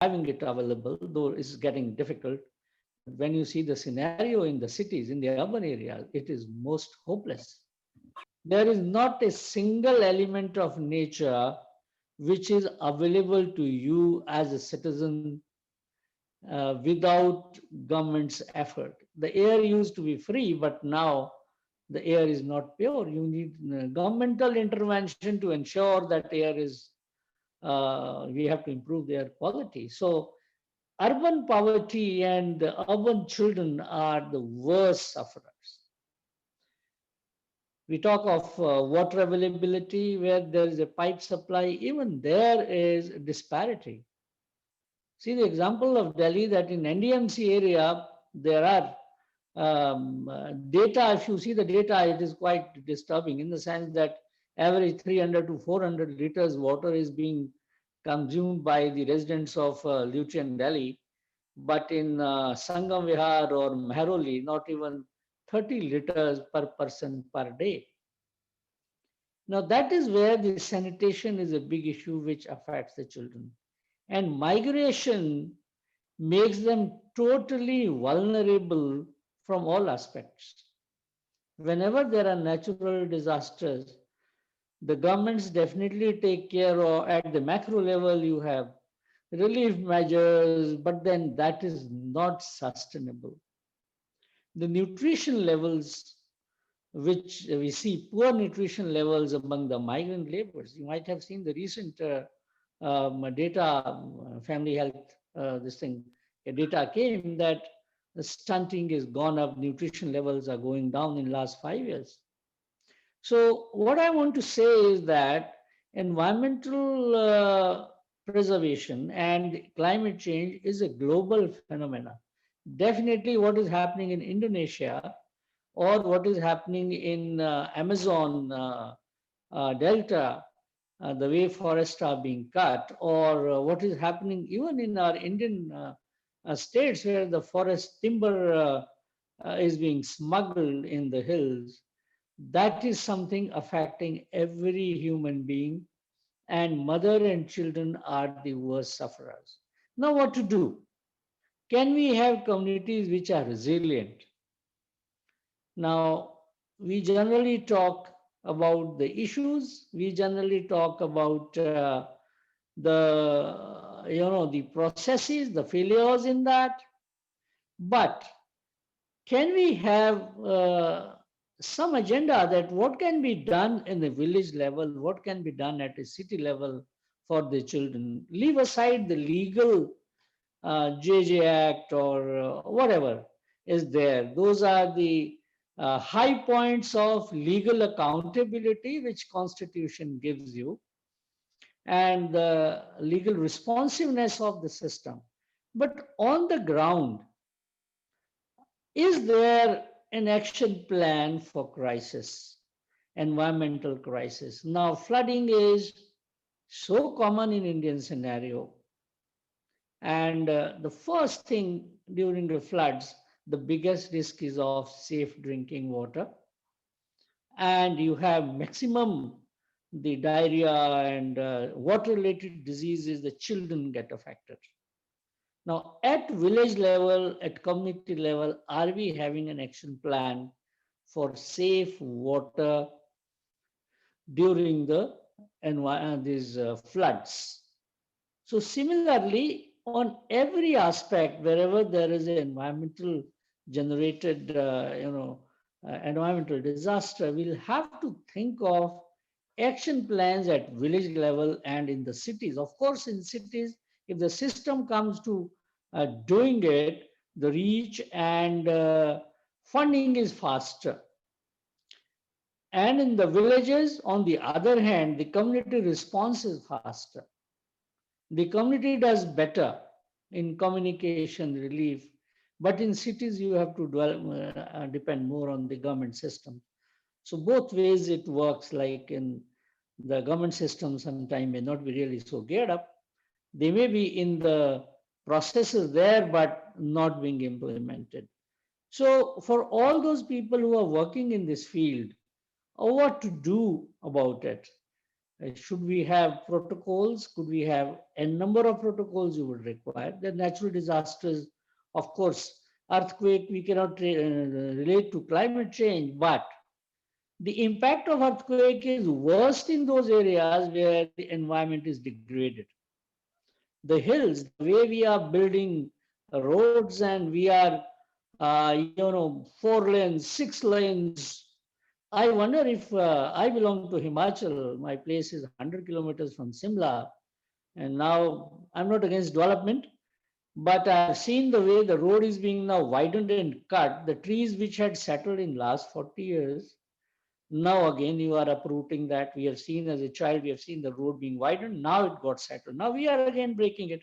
having it available, though it's getting difficult. When you see the scenario in the cities, in the urban areas, it is most hopeless. There is not a single element of nature which is available to you as a citizen without government's effort. The air used to be free, but now the air is not pure. You need governmental intervention to ensure that air is, we have to improve their quality. So urban poverty and urban children are the worst sufferers. We talk of water availability where there is a pipe supply, even there is disparity. See the example of Delhi that in NDMC area, there are data, if you see the data, it is quite disturbing in the sense that average 300 to 400 liters water is being consumed by the residents of Luty and Delhi. But in Sangam Vihar or Mehroli, not even 30 liters per person per day. Now, that is where the sanitation is a big issue which affects the children. And migration makes them totally vulnerable from all aspects. Whenever there are natural disasters, the governments definitely take care of, at the macro level, you have relief measures, but then that is not sustainable. The nutrition levels, which we see poor nutrition levels among the migrant laborers. You might have seen the recent data, family health, this thing, data came that the stunting is gone up, nutrition levels are going down in last 5 years. So what I want to say is that environmental preservation and climate change is a global phenomena. Definitely what is happening in Indonesia or what is happening in Amazon Delta, the way forests are being cut, or what is happening even in our Indian states where the forest timber is being smuggled in the hills, that is something affecting every human being, and mother and children are the worst sufferers. Now, what to do? Can we have communities which are resilient? Now, we generally talk about the issues. We generally talk about the processes, the failures in that. But can we have some agenda that what can be done in the village level, what can be done at a city level for the children? Leave aside the legal JJ Act or whatever is there. Those are the high points of legal accountability which Constitution gives you, and the legal responsiveness of the system. But on the ground, is there an action plan for crisis, environmental crisis? Now, flooding is so common in Indian scenario. And the first thing during the floods, the biggest risk is of safe drinking water. And you have maximum the diarrhea and water-related diseases, the children get affected. Now, at village level, at community level, are we having an action plan for safe water during the these floods? So similarly, on every aspect, wherever there is an environmental generated, environmental disaster, we'll have to think of action plans at village level and in the cities. Of course, in cities, if the system comes to doing it, the reach and funding is faster. And in the villages, on the other hand, the community response is faster. The community does better in communication relief, but in cities you have to depend more on the government system. So both ways it works. Like in the government system, sometimes may not be really so geared up. They may be in the processes there, but not being implemented. So for all those people who are working in this field, what to do about it? Should we have protocols? Could we have a number of protocols you would require? The natural disasters, of course, earthquake, we cannot relate to climate change, but the impact of earthquake is worst in those areas where the environment is degraded. The hills, the way we are building roads and we are, 4 lanes, 6 lanes. I wonder if I belong to Himachal. My place is 100 kilometers from Simla. And now I'm not against development, but I've seen the way the road is being now widened and cut. The trees which had settled in last 40 years, now again you are uprooting that. We have seen as a child, we have seen the road being widened. Now it got settled. Now we are again breaking it.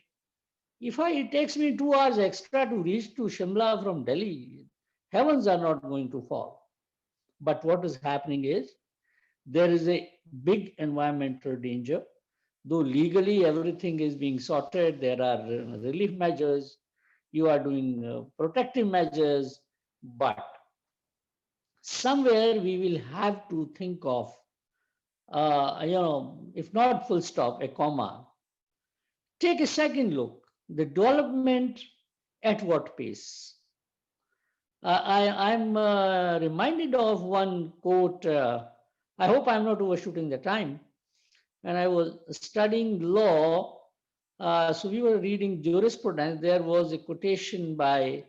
If it takes me 2 hours extra to reach to Shimla from Delhi, heavens are not going to fall. But what is happening is there is a big environmental danger. Though legally everything is being sorted, there are relief measures, you are doing protective measures, but somewhere we will have to think of, if not full stop, a comma. Take a second look. The development at what pace? I'm reminded of one quote. I hope I'm not overshooting the time. When I was studying law, so we were reading jurisprudence. There was a quotation by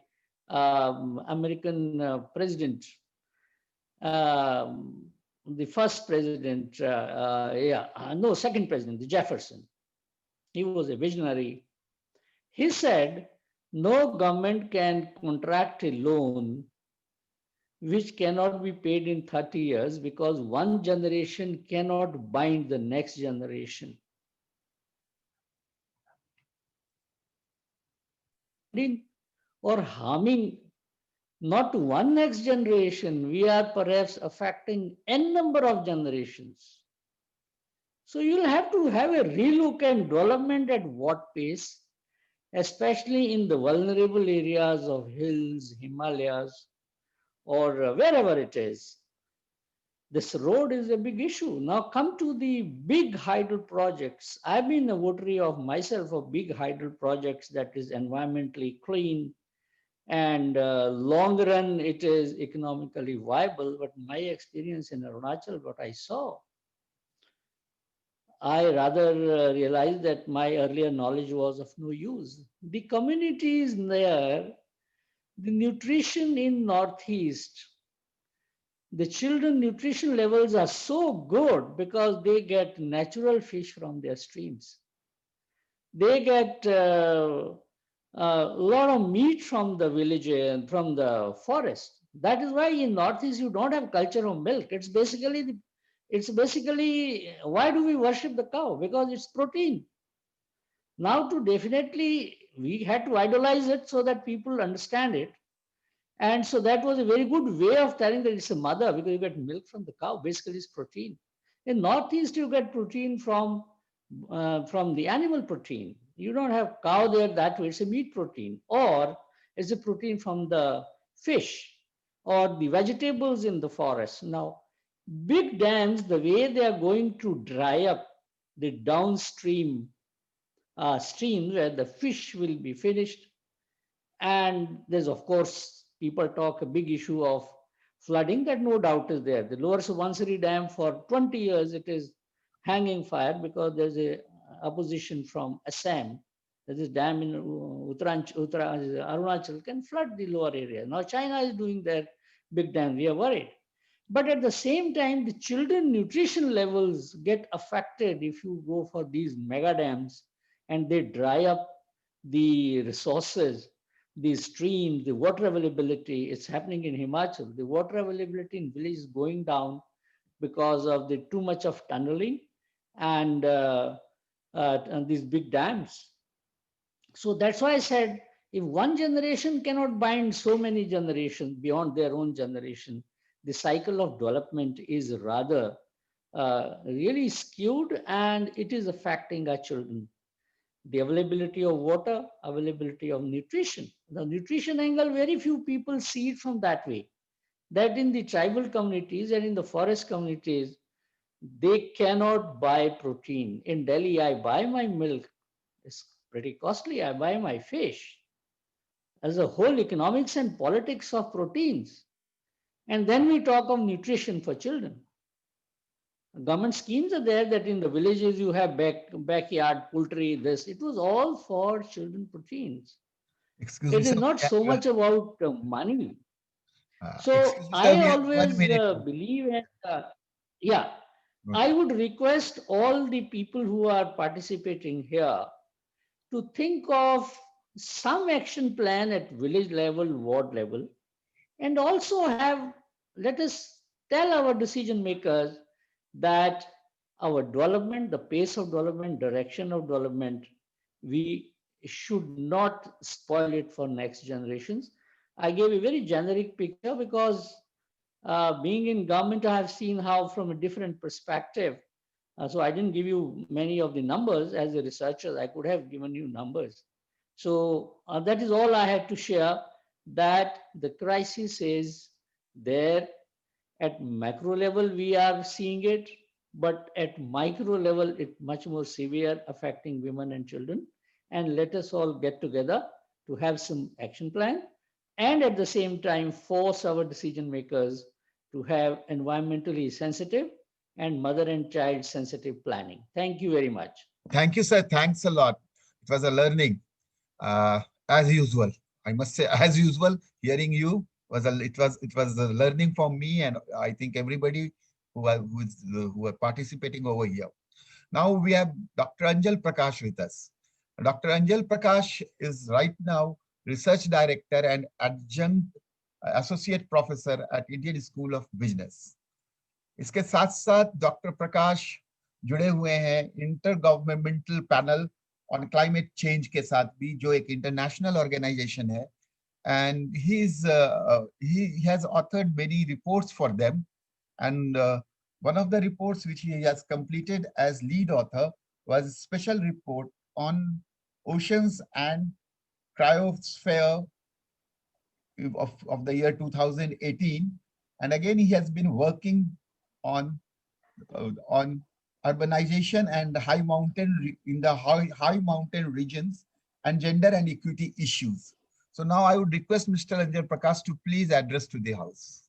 American president, the first president, no, second president, the Jefferson. He was a visionary. He said, no government can contract a loan which cannot be paid in 30 years because one generation cannot bind the next generation. Or harming not one next generation, we are perhaps affecting n number of generations. So you'll have to have a relook and development at what pace, especially in the vulnerable areas of hills, Himalayas, or wherever it is. This road is a big issue. Now come to the big hydro projects. I've been a votary of myself of big hydro projects that is environmentally clean and long run it is economically viable. But my experience in Arunachal, what I saw, I rather realized that my earlier knowledge was of no use. The communities there, the nutrition in Northeast, the children nutrition levels are so good because they get natural fish from their streams. They get a lot of meat from the village and from the forest. That is why in Northeast you don't have culture of milk. It's basically why do we worship the cow? Because it's protein. Now to definitely we had to idolize it so that people understand it. And so that was a very good way of telling that it's a mother because you get milk from the cow. Basically, it's protein. In Northeast, you get protein from the animal protein. You don't have cow there that way. It's a meat protein, or it's a protein from the fish or the vegetables in the forest. Now, big dams, the way they are going to dry up the downstream streams where the fish will be finished, and there's, of course, people talk a big issue of flooding that no doubt is there. The Lower Subansiri Dam for 20 years, it is hanging fire because there's a opposition from Assam. There's this dam in Arunachal can flood the lower area. Now China is doing their big dam. We are worried. But at the same time, the children nutrition levels get affected if you go for these mega dams and they dry up the resources, the streams, the water availability. It's happening in Himachal. The water availability in village is going down because of the too much of tunneling and these big dams. So that's why I said, if one generation cannot bind so many generations beyond their own generation, the cycle of development is rather really skewed and it is affecting our children. The availability of water, availability of nutrition. The nutrition angle, very few people see it from that way. That in the tribal communities and in the forest communities, they cannot buy protein. In Delhi, I buy my milk. It's pretty costly. I buy my fish. As a whole economics and politics of proteins. And then we talk of nutrition for children. Government schemes are there that in the villages you have backyard poultry, this. It was all for children proteins. Excuse me, It is sir. not so much about money. So Excuse me, sir. I We have one always minute. believe in, yeah, I Okay. would request all the people who are participating here to think of some action plan at village level, ward level, and also have, let us tell our decision makers that our development, the pace of development, direction of development, we should not spoil it for next generations. I gave a very generic picture because being in government, I have seen how from a different perspective. So I didn't give you many of the numbers as a researcher. I could have given you numbers. So that is all I had to share. That the crisis is there at macro level. We are seeing it, but at micro level, it's much more severe, affecting women and children. And let us all get together to have some action plan, and at the same time force our decision makers to have environmentally sensitive and mother and child sensitive planning. Thank you very much. Thank you, sir. Thanks a lot. It was a learning, uh, as usual. I must say, as usual, hearing you was it was a learning for me, and I think everybody who are participating over here. Now we have Dr. Anjal Prakash with us. Dr. Anjal Prakash is right now research director and adjunct associate professor at Indian School of Business. इसके साथ साथ doctor प्रकाश जुड़े हुए हैं inter governmental panel on climate change के साथ भी, जो एक इंटरनेशनल ऑर्गेनाइजेशन है, and he has authored many reports for them, and one of the reports which he has completed as lead author was a special report on oceans and cryosphere of the year 2018. And again, he has been working on on urbanization and in the high mountain regions, and gender and equity issues. So now I would request Mr. Anjal Prakash to please address to the house.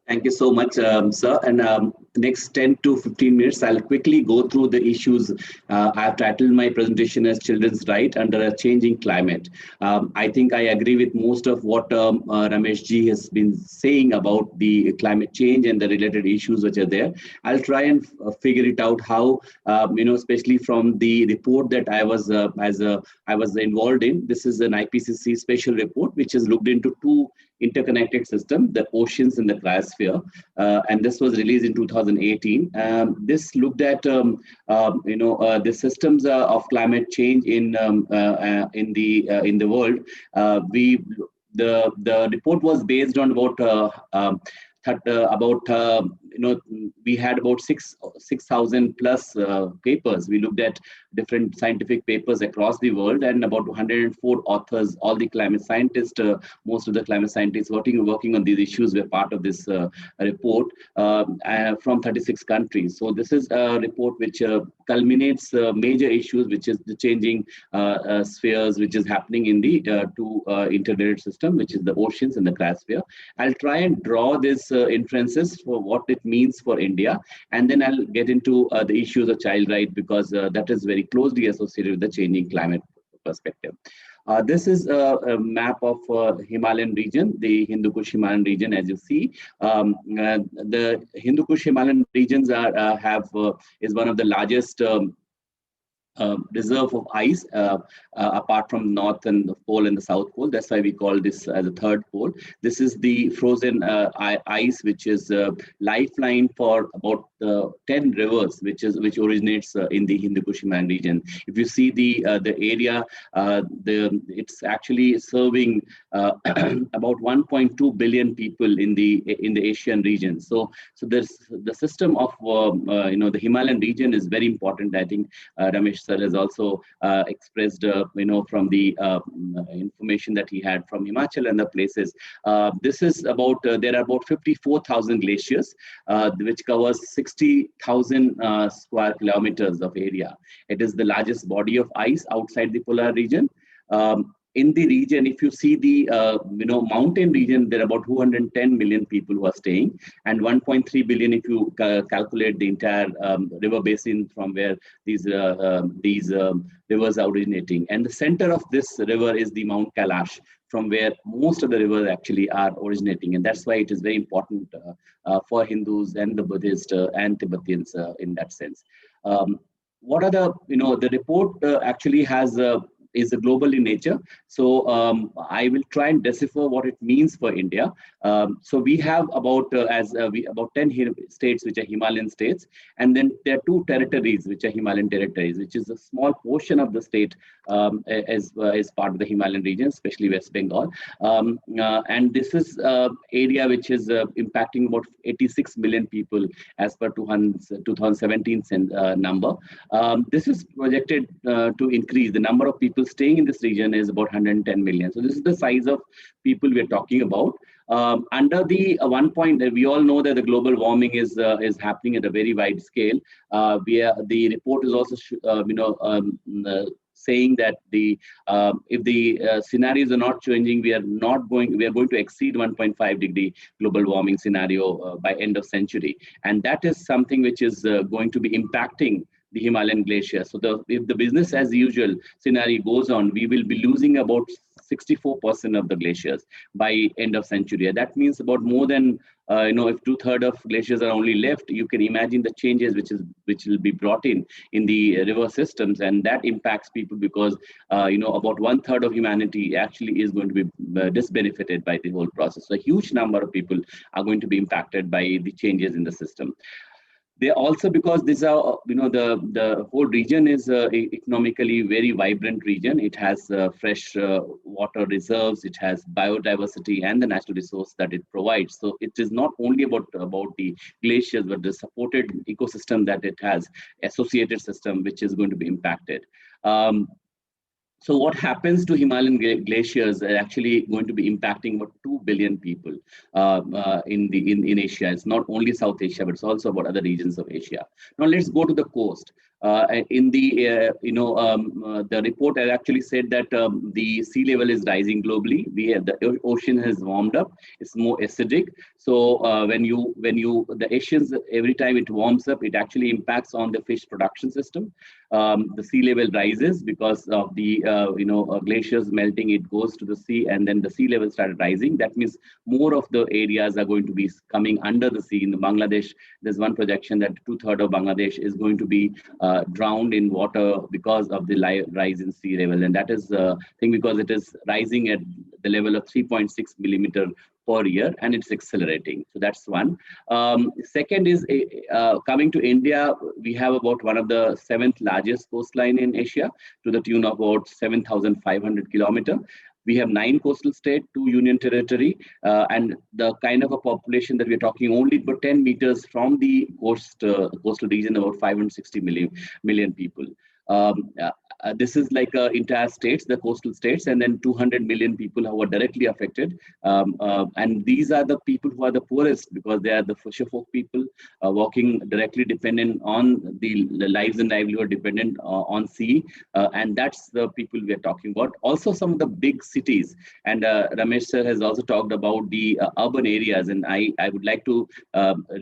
Thank you so much, sir. And next 10 to 15 minutes, I'll quickly go through the issues. I've titled my presentation as Children's Right Under a Changing Climate. I think I agree with most of what Ramesh ji has been saying about the climate change and the related issues which are there. I'll try and figure it out how, especially from the report that I was I was involved in. This is an IPCC special report which has looked into two interconnected system, the oceans and the cryosphere, and this was released in 2018. This looked at the systems of climate change in the world. The report was based on we had about 6,000 plus papers. We looked at different scientific papers across the world, and about 104 authors, all the climate scientists, most of the climate scientists working on these issues were part of this report from 36 countries. So this is a report which culminates major issues, which is the changing spheres, which is happening in the two integrated system, which is the oceans and the cryosphere. I'll try and draw this inferences for what it means for India, and then I'll get into the issues of child right, because that is very closely associated with the changing climate perspective. This is a map of Himalayan region, the Hindu Kush Himalayan region. As you see, the Hindu Kush Himalayan regions is one of the largest reserve of ice, apart from North and the Pole and the South Pole. That's why we call this as a third pole. This is the frozen ice, which is a lifeline for about 10 rivers, which originates in the Hindu Kush Himalayan region. If you see the area, it's actually serving about 1.2 billion people in the Asian region. So the system of the Himalayan region is very important. I think Ramesh sir has also expressed, from the information that he had from Himachal and the places. This is about, there are about 54,000 glaciers, which covers 60,000 square kilometers of area. It is the largest body of ice outside the polar region. In the region, if you see the mountain region, there are about 210 million people who are staying, and 1.3 billion if you calculate the entire river basin from where these rivers are originating. And the center of this river is the Mount Kailash, from where most of the rivers actually are originating, and that's why it is very important for Hindus and the Buddhists and Tibetans in that sense. What are the report actually has is global in nature. So I will try and decipher what it means for India. So we have about about 10 states which are Himalayan states, and then there are 2 territories which are Himalayan territories, which is a small portion of the state as part of the Himalayan region, especially West Bengal. And this is area which is impacting about 86 million people as per 2017 number. This is projected to increase. The number of people staying in this region is about 110 million. So this is the size of people we are talking about. Under the one point, we all know that the global warming is happening at a very wide scale. The report is also saying that if the scenarios are not changing, we are going to exceed 1.5 degree global warming scenario by end of century, and that is something which is going to be impacting the Himalayan glacier. So if the business as usual scenario goes on, we will be losing about 64% of the glaciers by end of century. That means about more than if 2/3 of glaciers are only left, you can imagine the changes which will be brought in the river systems, and that impacts people because about 1/3 of humanity actually is going to be disbenefited by the whole process. So a huge number of people are going to be impacted by the changes in the system. They also, because these are, the whole region is economically very vibrant region. It has fresh water reserves, it has biodiversity and the natural resource that it provides. So it is not only about the glaciers, but the supported ecosystem that it has, associated system, which is going to be impacted. So what happens to Himalayan glaciers are actually going to be impacting about 2 billion people in Asia. It's not only South Asia, but it's also about other regions of Asia. Now let's go to the coast. In the the report has actually said that the sea level is rising globally. The ocean has warmed up. It's more acidic. So the oceans, every time it warms up, it actually impacts on the fish production system. The sea level rises because of the glaciers melting. It goes to the sea, and then the sea level started rising. That means more of the areas are going to be coming under the sea. In Bangladesh, there's one projection that 2/3 of Bangladesh is going to be drowned in water because of the rise in sea level, and that is thing because it is rising at the level of 3.6 millimeter per year, and it's accelerating. So that's one. Second is coming to India, we have about one of the 7th largest coastline in Asia, to the tune of about 7,500 kilometers. We have 9 coastal states, 2 union territory, and the kind of a population that we're talking, only about 10 meters from the coastal region, about 560 million people. This is like entire states, the coastal states, and then 200 million people who are directly affected. And these are the people who are the poorest because they are the fisherfolk people working directly dependent on the lives and livelihood dependent on sea. And that's the people we are talking about. Also, some of the big cities, and Ramesh sir has also talked about the urban areas. And I would like to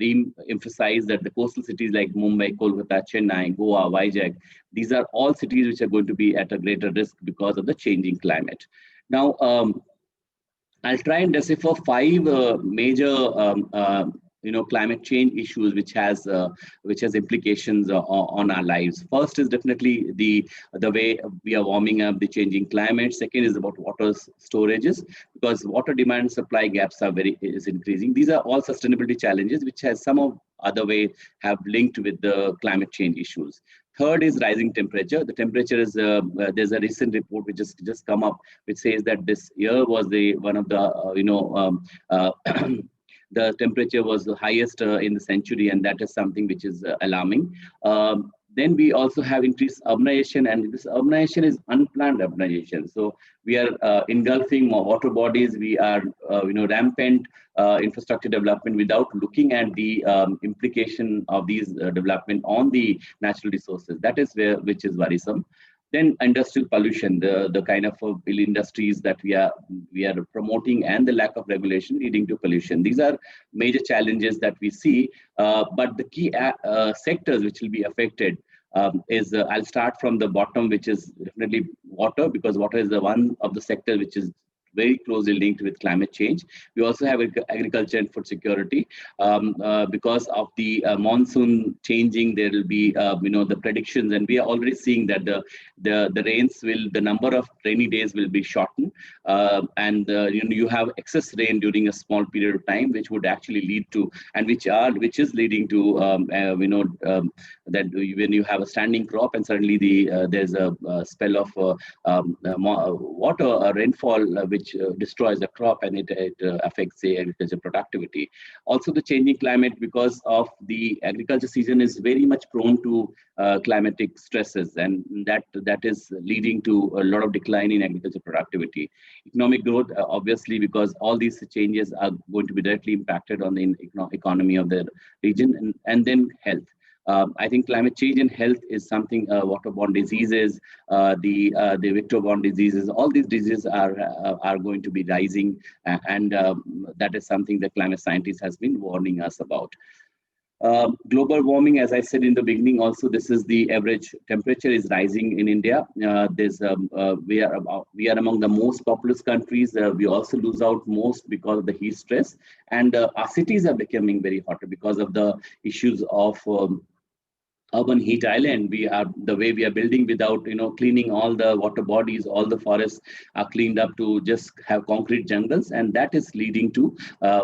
re-emphasize that the coastal cities like Mumbai, Kolkata, Chennai, Goa, Vizag, these are all cities which are going to be at a greater risk because of the changing climate. Now, I'll try and decipher 5 major climate change issues which has implications on our lives. First is definitely the way we are warming up, the changing climate. Second is about water storages, because water demand and supply gaps is increasing. These are all sustainability challenges which has some of other way have linked with the climate change issues. Third is rising temperature. The temperature is there's a recent report which just come up which says that this year was one of the the temperature was the highest in the century, and that is something which is alarming. Then we also have increased urbanization, and this urbanization is unplanned urbanization. So we are engulfing more water bodies. We are, rampant infrastructure development without looking at the implication of these development on the natural resources. That is which is worrisome. Then industrial pollution, the kind of industries that we are promoting, and the lack of regulation leading to pollution. These are major challenges that we see. But the key sectors which will be affected is I'll start from the bottom, which is definitely water, because water is the one of the sector which is very closely linked with climate change. We also have agriculture and food security. Because of the monsoon changing, there will be, the predictions, and we are already seeing that the rains the number of rainy days will be shortened, and you have excess rain during a small period of time, which would actually lead to, and which is leading to, that when you have a standing crop and suddenly there's a spell of water, rainfall, which destroys the crop, and it affects the agriculture productivity. Also, the changing climate, because of the agriculture season is very much prone to climatic stresses, and that is leading to a lot of decline in agriculture productivity. Economic growth, obviously, because all these changes are going to be directly impacted on the economy of the region, and then health. I think climate change and health is something, waterborne diseases, the vector-borne diseases, all these diseases are going to be rising, and that is something that climate scientists has been warning us about. Global warming, as I said in the beginning, also this is the average temperature is rising in India. We are among the most populous countries. We also lose out most because of the heat stress, and our cities are becoming very hotter because of the issues of urban heat island. The way we are building without cleaning all the water bodies, all the forests are cleaned up to just have concrete jungles, and that is leading to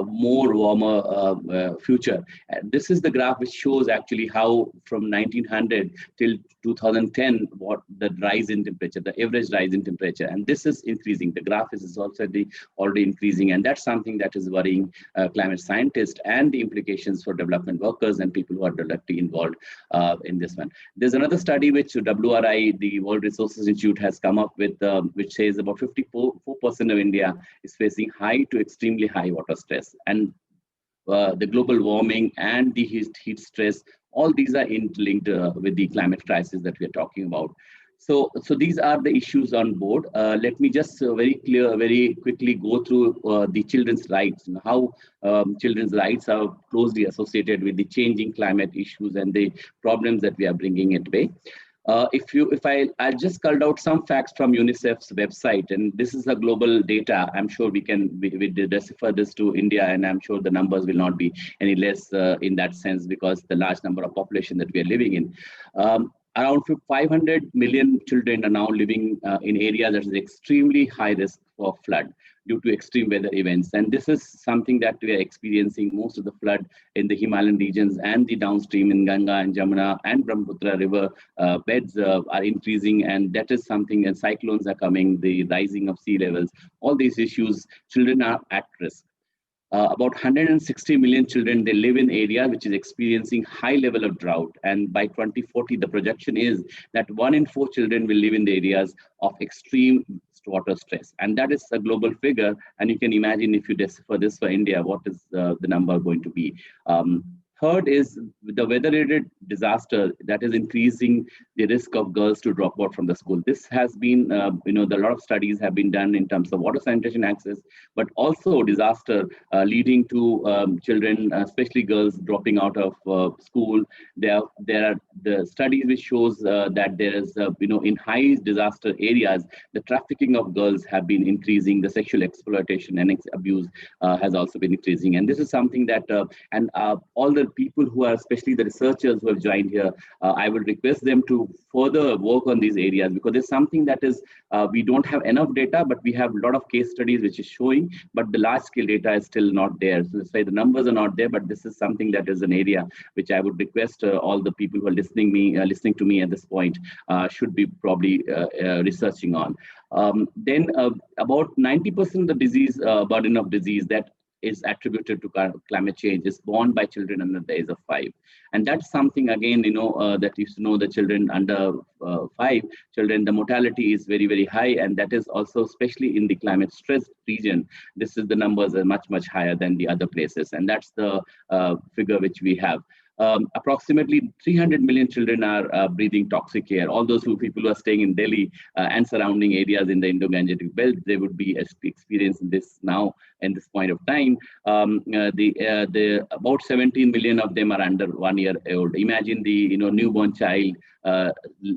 more warmer future. And this is the graph which shows actually how from 1900 till 2010 what the rise in temperature, the average rise in temperature, and this is increasing. The graph is also already increasing, and that's something that is worrying climate scientists, and the implications for development workers and people who are directly involved in this one. There's another study which WRI, the World Resources Institute, has come up with, which says about 54% of India is facing high to extremely high water stress, and the global warming and the heat stress, all these are interlinked with the climate crisis that we are talking about. So these are the issues on board. Let me just very quickly go through the children's rights and how children's rights are closely associated with the changing climate issues and the problems that we are bringing it way. I just culled out some facts from UNICEF's website, and this is a global data. I'm sure we decipher this to India, and I'm sure the numbers will not be any less in that sense, because the large number of population that we are living in. Around 500 million children are now living in areas that is extremely high risk for flood due to extreme weather events. And this is something that we are experiencing. Most of the flood in the Himalayan regions and the downstream in Ganga and Jamuna and Brahmaputra river beds are increasing. And that is something, and cyclones are coming, the rising of sea levels, all these issues, children are at risk. About 160 million children, they live in areas which is experiencing high level of drought. And by 2040, the projection is that 1 in 4 children will live in the areas of extreme water stress. And that is a global figure. And you can imagine if you decipher this for India, what is the number going to be? Third is the weather-related disaster that is increasing the risk of girls to drop out from the school. This has been, a lot of studies have been done in terms of water sanitation access, but also disaster leading to children, especially girls, dropping out of school. There are the studies which shows that there is, in high disaster areas, the trafficking of girls have been increasing. The sexual exploitation and abuse has also been increasing. And this is something that, all the people who are, especially the researchers who have joined here, I would request them to further work on these areas, because it's something that is, we don't have enough data, but we have a lot of case studies which is showing, but the large scale data is still not there. So that's why the numbers are not there, but this is something that is an area which I would request all the people who are listening to me at this point should be probably researching on. Then about 90% of the disease, burden of disease that is attributed to climate change is born by children under the age of 5. And that's something, again, that you know the children under 5, children, the mortality is very, very high. And that is also, especially in the climate stressed region, this is the numbers are much, much higher than the other places. And that's the figure which we have. Approximately 300 million children are breathing toxic air. All those people who are staying in Delhi and surrounding areas in the Indo-Gangetic belt, they would be experiencing this now in this point of time. The about 17 million of them are under 1 year old. Imagine the newborn child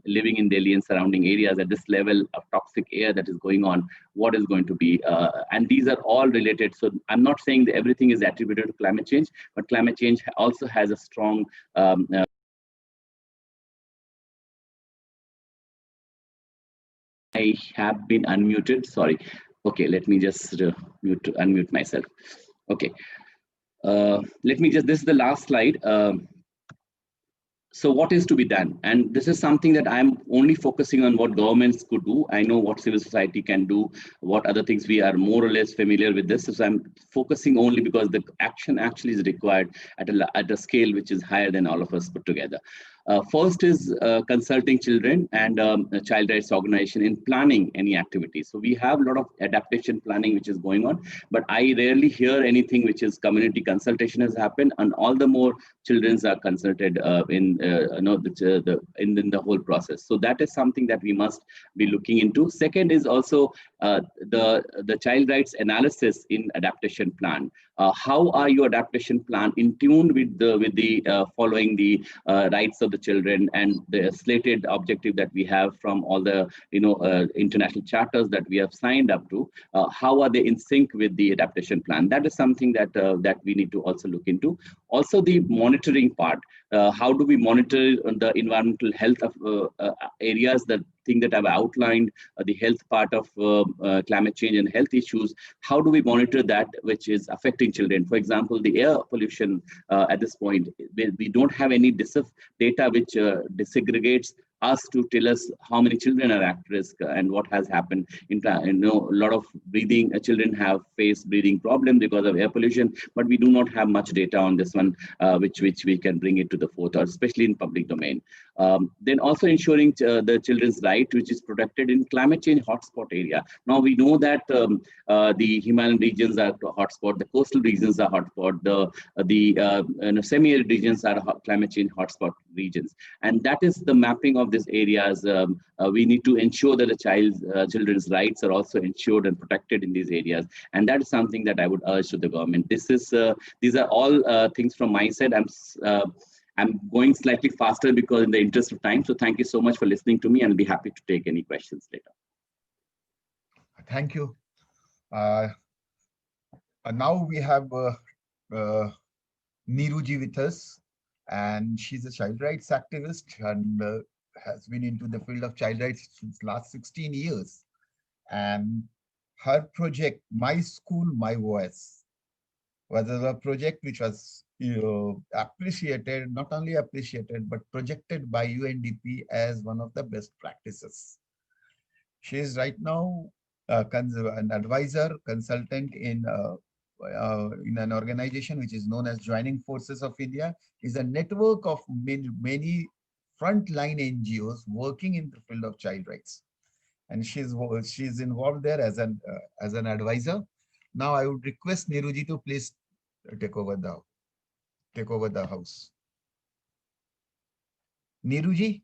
living in Delhi and surrounding areas at this level of toxic air that is going on. What is going to be? And these are all related. So I'm not saying that everything is attributed to climate change, but climate change also has a strong I have been unmuted. Sorry. Okay, let me just unmute myself. Okay. Let me just, this is the last slide. So what is to be done? And this is something that I'm only focusing on what governments could do. I know what civil society can do, what other things we are more or less familiar with this. So I'm focusing only because the action actually is required at a scale which is higher than all of us put together. First is consulting children and child rights organization in planning any activities. So we have a lot of adaptation planning which is going on, but I rarely hear anything which is community consultation has happened, and all the more children are consulted in the whole process. So that is something that we must be looking into. Second is also the child rights analysis in adaptation plan. How are your adaptation plan in tune with the following the rights of the children and the slated objective that we have from all the international charters that we have signed up to? How are they in sync with the adaptation plan? That is something that we need to also look into. Also the monitoring part. How do we monitor the environmental health of areas, that thing that I've outlined, the health part of climate change and health issues? How do we monitor that which is affecting children? For example, the air pollution at this point, we don't have any data which disaggregates us to tell us how many children are at risk and what has happened. A lot of children have faced breathing problems because of air pollution, but we do not have much data on this one, which we can bring it to the fore, especially in public domain. Then also ensuring the children's right, which is protected in climate change hotspot area. Now we know that the Himalayan regions are hotspot, the coastal regions are hotspot, the semi-arid regions are climate change hotspot regions, and that is the mapping of these areas. We need to ensure that the children's rights are also ensured and protected in these areas, and that is something that I would urge to the government. These are all things from my side. I'm going slightly faster because in the interest of time. So thank you so much for listening to me, and I'll be happy to take any questions later. Thank you. Now we have Neeruji with us, and she's a child rights activist and has been into the field of child rights since last 16 years. And her project, My School, My Voice, was a project which was appreciated, not only appreciated, but projected by UNDP as one of the best practices. She is right now an advisor, consultant in an organization which is known as Joining Forces of India. Is a network of many frontline NGOs working in the field of child rights, and she's involved there as an advisor. Now I would request Neeruji to please take over the house. Neeruji?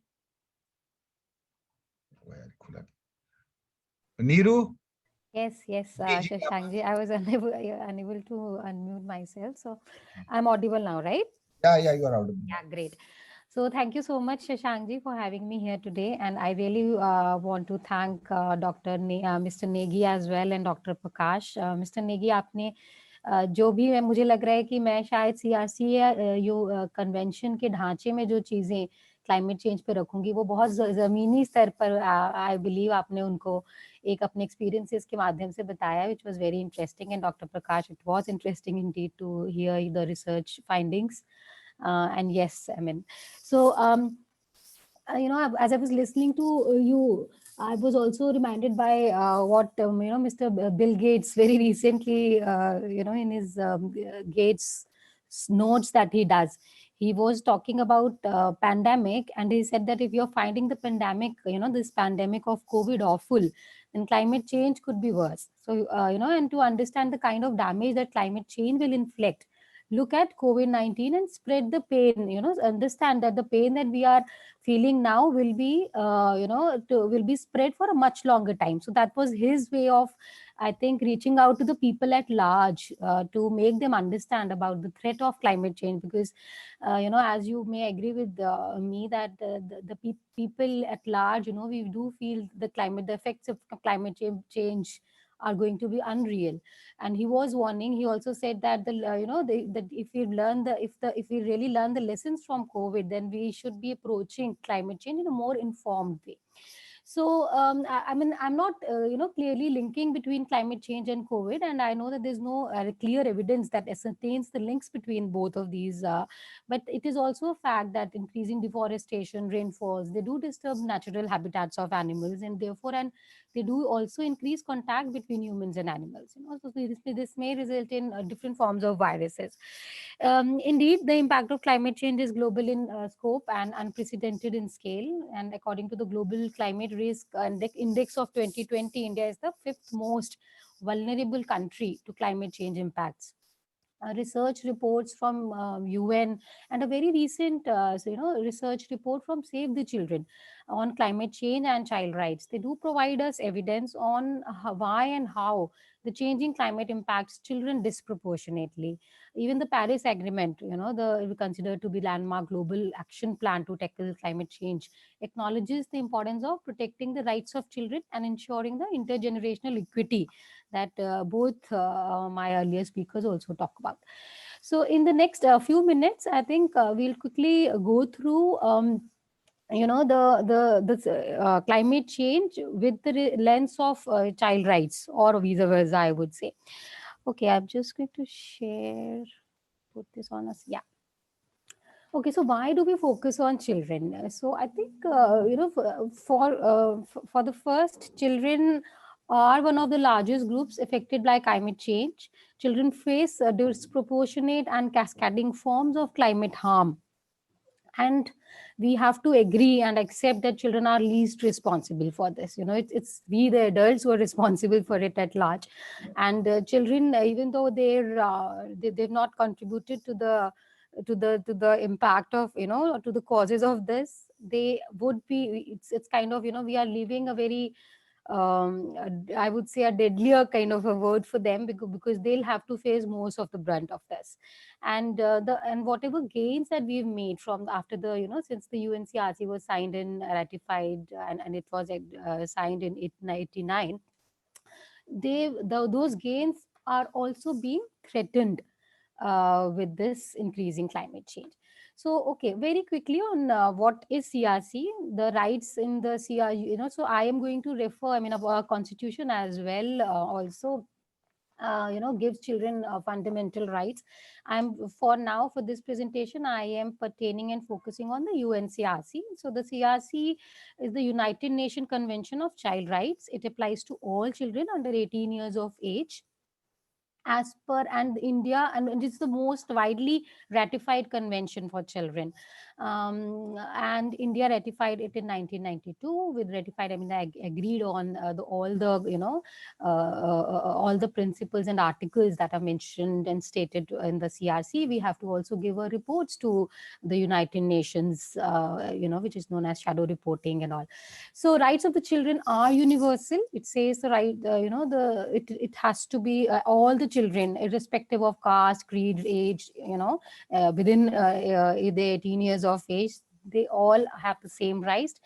Neeru? Yes, Shashankji, I was unable to unmute myself. So I'm audible now, right? Yeah, you are audible. Yeah, great. So thank you so much, Shashankji, for having me here today. And I really want to thank Mr. Negi as well and Dr. Prakash. Mr. Negi, आपने जो भी है, मुझे लग रहा है कि मैं शायद CRC या कन्वेंशन के ढांचे में जो चीज़ें क्लाइमेट चेंज पे रखूंगी वो बहुत ज़मीनी स्तर पर आई बिलीव आपने उनको एक अपने एक्सपीरियंसेस के माध्यम से बताया, which was very interesting. And Dr. Prakash, it was interesting indeed to hear the research findings. And yes, I mean, so as I was listening to you, I was also reminded by what Mr. Bill Gates very recently, in his Gates notes that he does. He was talking about pandemic, and he said that if you're finding the pandemic, this pandemic of COVID awful, then climate change could be worse. So and to understand the kind of damage that climate change will inflict, look at COVID-19 and spread the pain. Understand that the pain that we are feeling now will be will be spread for a much longer time. So that was his way of, I think, reaching out to the people at large to make them understand about the threat of climate change. Because as you may agree with me, that the people at large, we do feel the effects of climate change are going to be unreal. And he was warning. He also said that that if we learn if we really learn the lessons from COVID, then we should be approaching climate change in a more informed way. So I mean, I'm not clearly linking between climate change and COVID, and I know that there's no clear evidence that ascertains the links between both of these. But it is also a fact that increasing deforestation, rainfalls, they do disturb natural habitats of animals, and therefore, and they do also increase contact between humans and animals. So this may result in different forms of viruses. Indeed, the impact of climate change is global in scope and unprecedented in scale. And according to the Global Climate Risk Index of 2020, India is the fifth most vulnerable country to climate change impacts. Research reports from UN and a very recent research report from Save the Children on climate change and child rights. They do provide us evidence on why and how the changing climate impacts children disproportionately. Even the Paris Agreement, the considered to be landmark global action plan to tackle climate change, acknowledges the importance of protecting the rights of children and ensuring the intergenerational equity that both my earlier speakers also talk about. So in the next few minutes, I think we'll quickly go through the climate change with the lens of child rights, or vice versa, I would say. Okay, I'm just going to put this on us. Yeah. Okay, so why do we focus on children? So I think for the first, children are one of the largest groups affected by climate change. Children face disproportionate and cascading forms of climate harm, and we have to agree and accept that children are least responsible for this. It's we the adults who are responsible for it at large. And children, even though they've not contributed to the impact of, to the causes of this, they would be, it's kind of, we are living a very I would say a deadlier kind of a word for them, because they'll have to face most of the brunt of this. And whatever gains that we've made from after the, since the UNCRC was signed and ratified, and it was signed in 1989, those gains are also being threatened with this increasing climate change. So, okay, very quickly on what is CRC, the rights in the CRC, so I am going to refer, I mean, our constitution as well also gives children fundamental rights. I'm for now, for this presentation, I am pertaining and focusing on the UNCRC. So the CRC is the United Nations Convention of Child Rights. It applies to all children under 18 years of age, as per, and India, and it's the most widely ratified convention for children. And India ratified it in 1992. With ratified, I mean, I agreed on all the all the principles and articles that are mentioned and stated in the CRC. We have to also give our reports to the United Nations, which is known as shadow reporting and all. So rights of the children are universal. It says the right, it has to be all the children, irrespective of caste, creed, age, within the 18 years of age, they all have the same rights,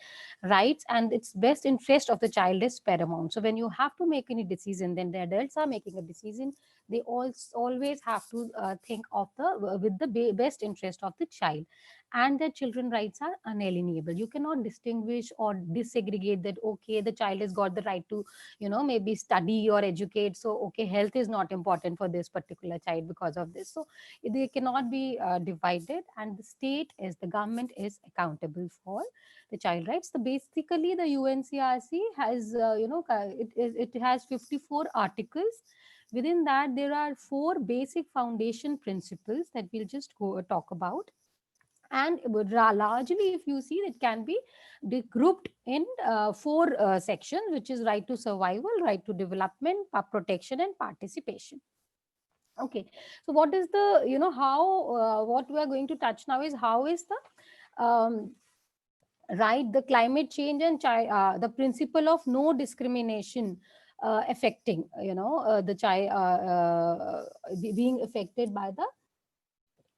and it's best interest of the child is paramount. So when you have to make any decision, then the adults are making a decision, they always have to think of with the best interest of the child. And the children rights are unalienable. You cannot distinguish or disaggregate that, okay, the child has got the right to maybe study or educate, so okay, health is not important for this particular child because of this. So they cannot be divided, and the state is, the government is accountable for the child rights. So basically, the UNCRC has, it has 54 articles. Within that, there are 4 basic foundation principles that we'll just go talk about. And largely, if you see, it can be grouped in 4 sections, which is right to survival, right to development, protection, and participation. Okay, so what is the, how, what we are going to touch now is how is the right, the climate change and the principle of no discrimination affecting, the child being affected by the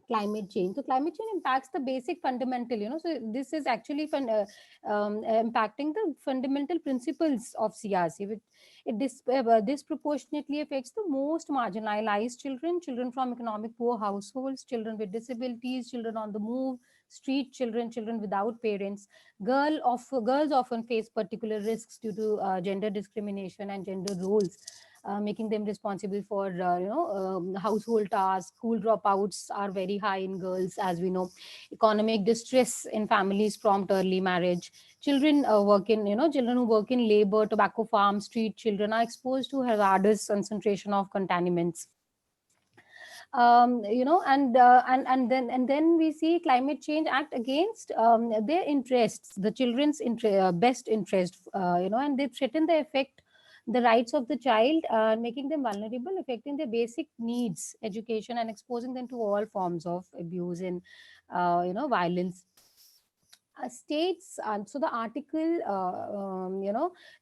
climate change. So climate change impacts the basic fundamental, so this is actually impacting the fundamental principles of CRC, which it disproportionately affects the most marginalized children, children from economic poor households, children with disabilities, children on the move, street children, children without parents. Girls often face particular risks due to gender discrimination and gender roles, making them responsible for household tasks. School dropouts are very high in girls, as we know. Economic distress in families prompt early marriage. Children children who work in labor, tobacco farms, street children are exposed to hazardous concentration of contaminants. And then we see climate change act against their interests, the children's best interest, and they threaten the effect the rights of the child, making them vulnerable, affecting their basic needs, education, and exposing them to all forms of abuse and violence. States, so the article,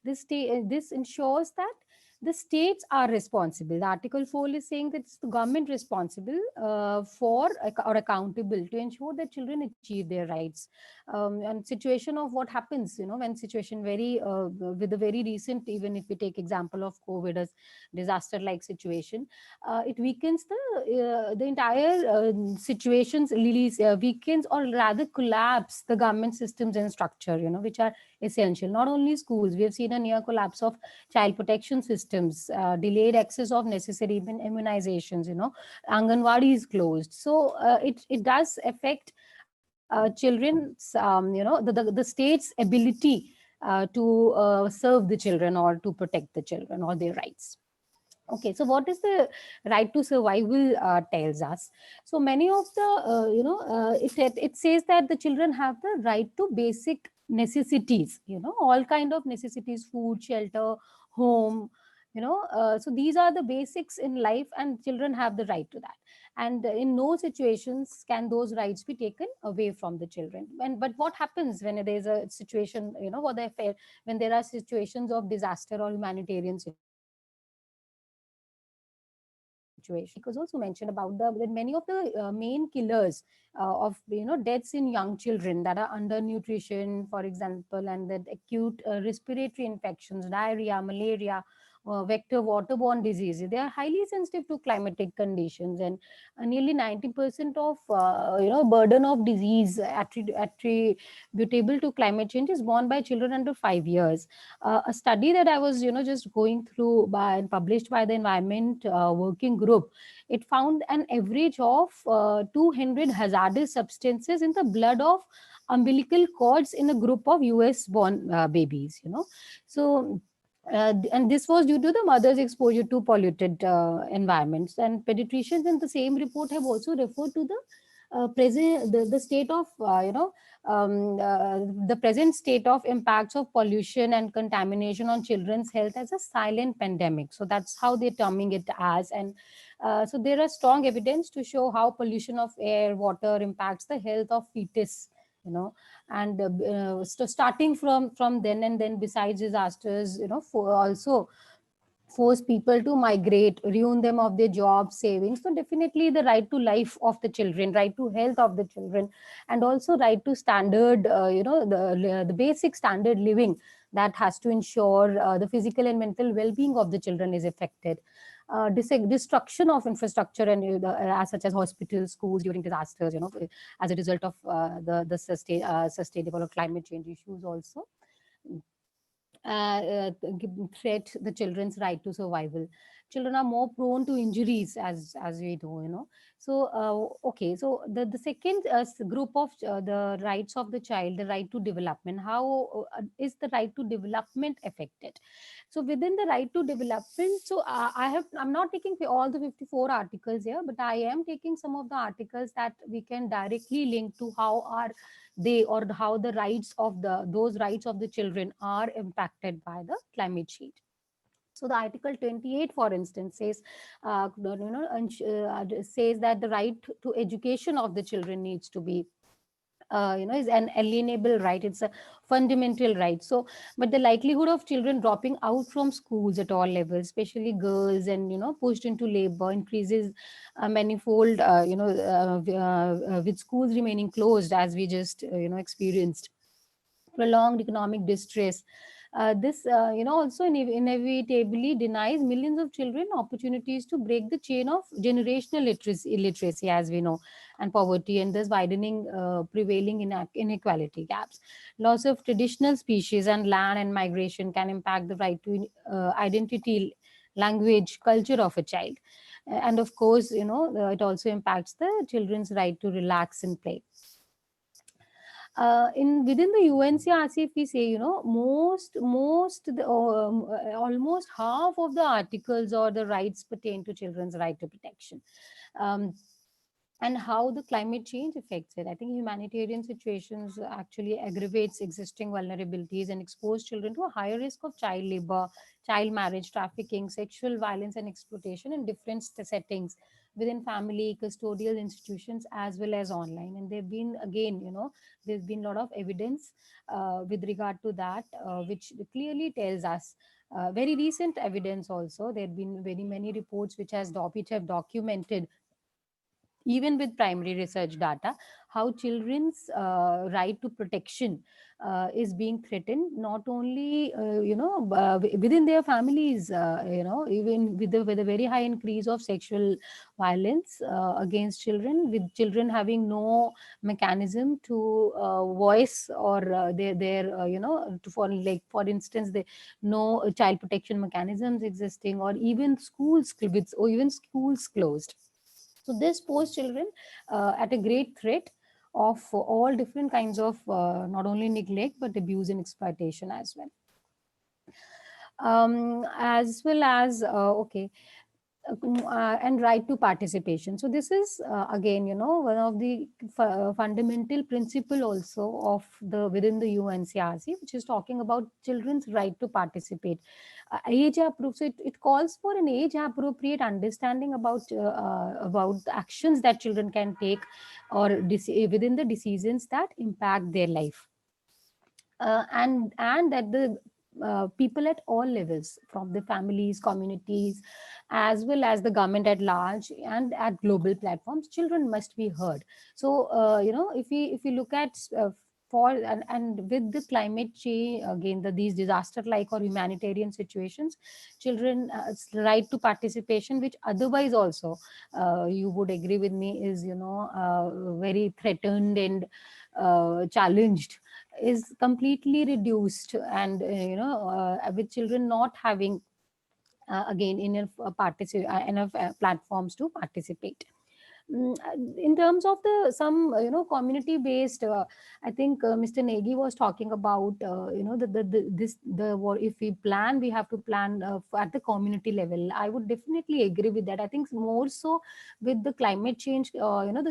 this ensures that the states are responsible. The Article 4 is saying that it's the government responsible for or accountable to ensure that children achieve their rights. And situation of what happens, when situation with the very recent, even if we take example of COVID as disaster-like situation, it weakens the entire situations, weakens or rather collapse the government systems and structure, which are essential. Not only schools, we have seen a near collapse of child protection systems, delayed access of necessary immunizations, Anganwadi is closed. So it does affect children's, the state's ability to serve the children or to protect the children or their rights. Okay, so what is the right to survival tells us? So many of the, it says that the children have the right to basic necessities, all kind of necessities, food, shelter, home, so these are the basics in life, and children have the right to that. And in no situations can those rights be taken away from the children. But what happens when there's a situation, when there are situations of disaster or humanitarian situation? It was also mentioned about that many of the main killers of deaths in young children that are undernutrition, for example, and that acute respiratory infections, diarrhea, malaria, vector waterborne diseases, they are highly sensitive to climatic conditions, and nearly 90% of burden of disease attributable to climate change is borne by children under 5 years. A study that I was just going through and published by the Environment Working Group, it found an average of 200 hazardous substances in the blood of umbilical cords in a group of US born babies. So and this was due to the mother's exposure to polluted environments. And pediatricians in the same report have also referred to the the state of the present state of impacts of pollution and contamination on children's health as a silent pandemic. So that's how they're terming it as. And so there are strong evidence to show how pollution of air, water impacts the health of fetus, and so starting from then, and then besides disasters, also force people to migrate, ruin them of their jobs, savings. So definitely the right to life of the children, right to health of the children, and also right to standard, the basic standard living that has to ensure the physical and mental well-being of the children is affected. Destruction of infrastructure and as such as hospitals, schools during disasters, as a result of the sustainable or climate change issues also. threat the children's right to survival. Children are more prone to injuries, as we do, So okay, so the second group of the rights of the child, the right to development, how is the right to development affected? So within the right to development, so I'm not taking all the 54 articles here, but I am taking some of the articles that we can directly link to how are they, or how the rights of those rights of the children are impacted by the climate change. So the Article 28, for instance, says, says that the right to education of the children needs to be, is an alienable right. It's a fundamental right. So, but the likelihood of children dropping out from schools at all levels, especially girls, and pushed into labor, increases manifold. With schools remaining closed, as we just experienced, prolonged economic distress. This, also inevitably denies millions of children opportunities to break the chain of generational illiteracy, as we know, and poverty, and thus widening prevailing inequality gaps. Loss of traditional species and land and migration can impact the right to identity, language, culture of a child. And of course, it also impacts the children's right to relax and play. In within the UNCRC, if we say, almost half of the articles or the rights pertain to children's right to protection. Um, and how the climate change affects it. I think humanitarian situations actually aggravates existing vulnerabilities and expose children to a higher risk of child labor, child marriage, trafficking, sexual violence, and exploitation in different settings within family, custodial institutions, as well as online. And there've been, again, there's been a lot of evidence with regard to that, which clearly tells us. Very recent evidence also. There have been very many reports which have documented, even with primary research data, how children's right to protection is being threatened, not only within their families, even with a very high increase of sexual violence against children, with children having no mechanism to voice, or their for instance, the no child protection mechanisms existing, or even schools closed. So this posts children at a great threat of all different kinds of not only neglect but abuse and exploitation as well. As well as and right to participation. So this is again, one of the fundamental principle also of the within the UNCRC, which is talking about children's right to participate. Age appropriate. So it calls for an age appropriate understanding about the actions that children can take, or within the decisions that impact their life. And that the people at all levels, from the families, communities, as well as the government at large, and at global platforms, children must be heard. So if we look at for and with the climate change, again, these disaster like or humanitarian situations, children right to participation, which otherwise also you would agree with me is very threatened and challenged, is completely reduced. And with children not having again enough enough platforms to participate. In terms of the some community based, I think Mr. Negi was talking about what if we plan, we have to plan at the community level. I would definitely agree with that. I think more so with the climate change,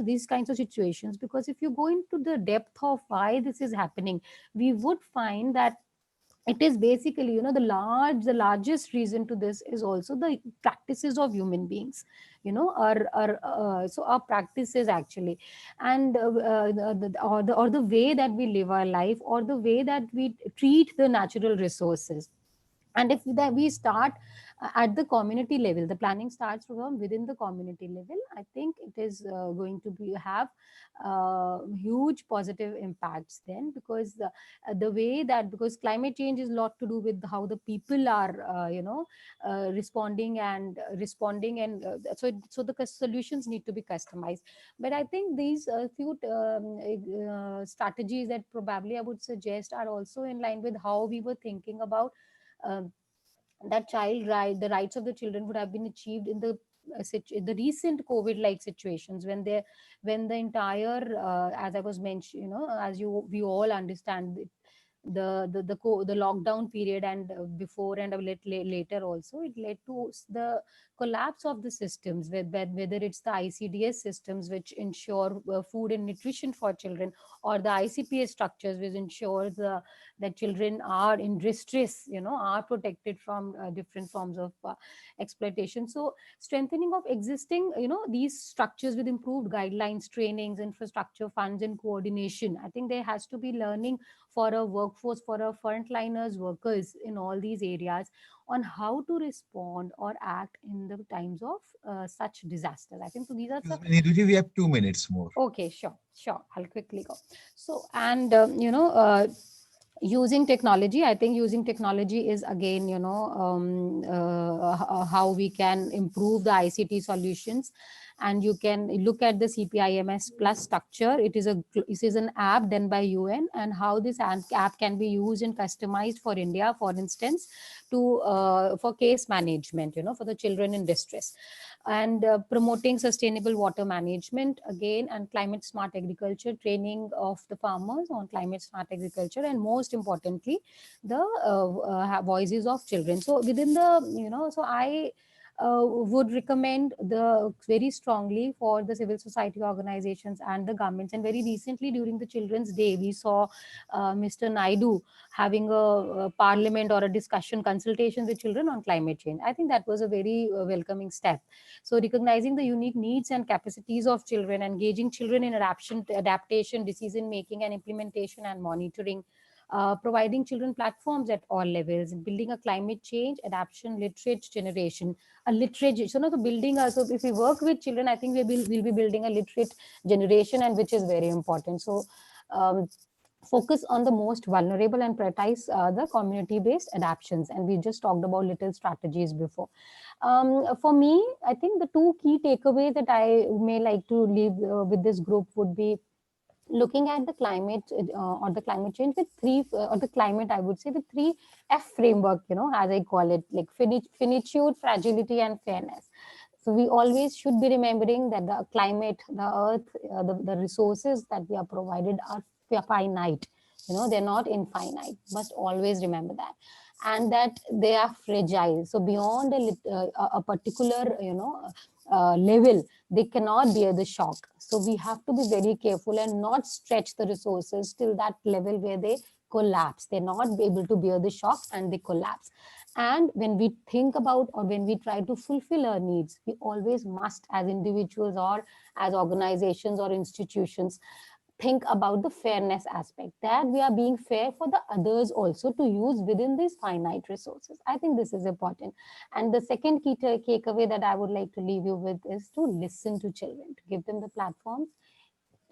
these kinds of situations, because if you go into the depth of why this is happening, we would find that it is basically, the largest reason to this is also the practices of human beings, so our practices actually. And or the way that we live our life, or the way that we treat the natural resources. And if that we start at the community level, the planning starts from within the community level, I think it is going to be have huge positive impacts then. Because the way that, because climate change is a lot to do with how the people are responding, and so the solutions need to be customized. But I think these few strategies that probably I would suggest are also in line with how we were thinking about that the rights of the children would have been achieved in the recent COVID-like situations, when the entire, as I was mentioned, as we all understand, the lockdown period, and before and a little later also, it led to the collapse of the systems, whether it's the ICDS systems, which ensure food and nutrition for children, or the ICPS structures, which ensures that children are in distress, are protected from different forms of exploitation. So strengthening of existing, these structures with improved guidelines, trainings, infrastructure, funds, and coordination. I think there has to be learning for a workforce, for our frontliners, workers in all these areas, on how to respond or act in the times of such disasters. I think so. These are some. Neeruji, we have 2 minutes more. Okay, sure. I'll quickly go. So, and using technology, I think using technology is again, how we can improve the ICT solutions. And you can look at the CPIMS Plus structure. It is an app done by UN, and how this app can be used and customized for India, for instance, for case management, for the children in distress, and promoting sustainable water management again, and climate smart agriculture, training of the farmers on climate smart agriculture, and most importantly, the voices of children. So within the, so I would recommend very strongly for the civil society organizations and the governments. And very recently, during the Children's Day, we saw Mr. Naidu having a parliament or a discussion consultation with children on climate change. I think that was a very welcoming step. So recognizing the unique needs and capacities of children, engaging children in adaptation, decision making, and implementation and monitoring, providing children platforms at all levels, building a climate change adaptation literate generation, a literate. So, building. So if we work with children, I think we'll be building a literate generation, and which is very important. So. Focus on the most vulnerable and prioritize the community-based adaptations. And we just talked about little strategies before. For me, I think the two key takeaways that I may like to leave with this group would be looking at the climate or the climate change with or the climate, I would say, with 3F framework, as I call it, like finitude, fragility, and fairness. So we always should be remembering that the climate, the earth, the resources that we are provided are finite. They're not infinite. Must always remember that. And that they are fragile. So beyond a particular, level, they cannot bear the shock. So we have to be very careful and not stretch the resources till that level where they collapse. They're not able to bear the shock and they collapse. And when we think about, or when we try to fulfill our needs, we always must, as individuals or as organizations or institutions, think about the fairness aspect, that we are being fair for the others also to use within these finite resources. I think this is important. And the second key takeaway that I would like to leave you with is to listen to children, to give them the platforms,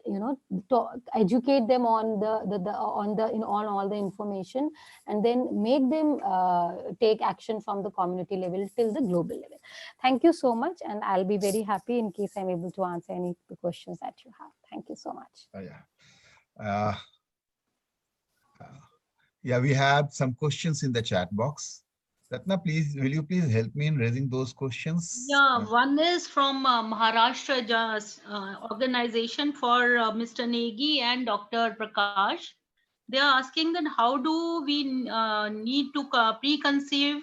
to educate them on on all the information, and then make them take action from the community level till the global level. Thank you so much, and I'll be very happy in case I'm able to answer any questions that you have. Thank you so much. Yeah, we have some questions in the chat box. Ratna, please, will you please help me in raising those questions? Yeah, one is from Maharashtra organization for Mr. Negi and Dr. Prakash. They are asking that how do we need to preconceive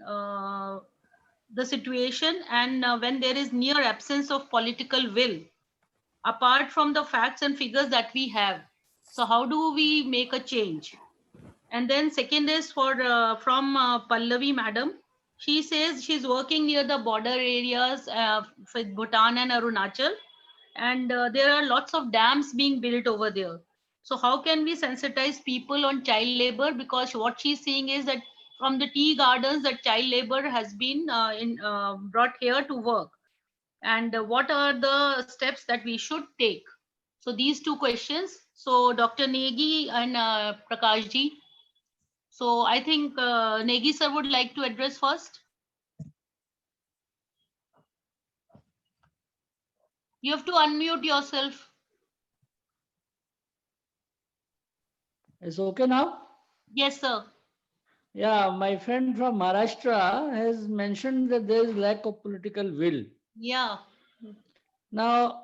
the situation, and when there is near absence of political will, apart from the facts and figures that we have. So how do we make a change? And then second is from Pallavi madam. She says she's working near the border areas with Bhutan and Arunachal, and there are lots of dams being built over there. So how can we sensitize people on child labor? Because what she's seeing is that from the tea gardens, that child labor has been brought here to work. And what are the steps that we should take? So these two questions. So Dr. Negi and Prakash ji. So I think Negi sir would like to address first. You have to unmute yourself. It's okay now? Yes, sir. Yeah, my friend from Maharashtra has mentioned that there is lack of political will. Yeah. Now,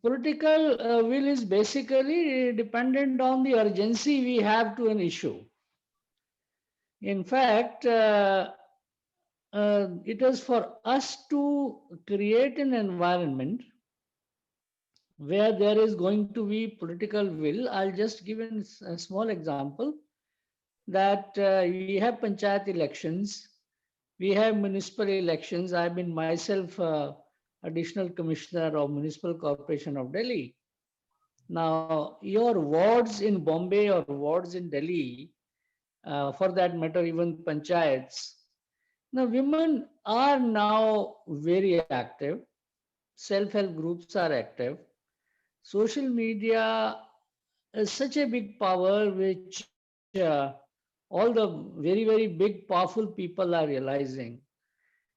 political will is basically dependent on the urgency we have to an issue. In fact, it is for us to create an environment where there is going to be political will. I'll just give a small example that we have panchayat elections, we have municipal elections. I've been myself additional commissioner of Municipal Corporation of Delhi. Now, your wards in Bombay or wards in Delhi, for that matter, even panchayats, now women are now very active. Self-help groups are active. Social media is such a big power which all the very, very big, powerful people are realizing.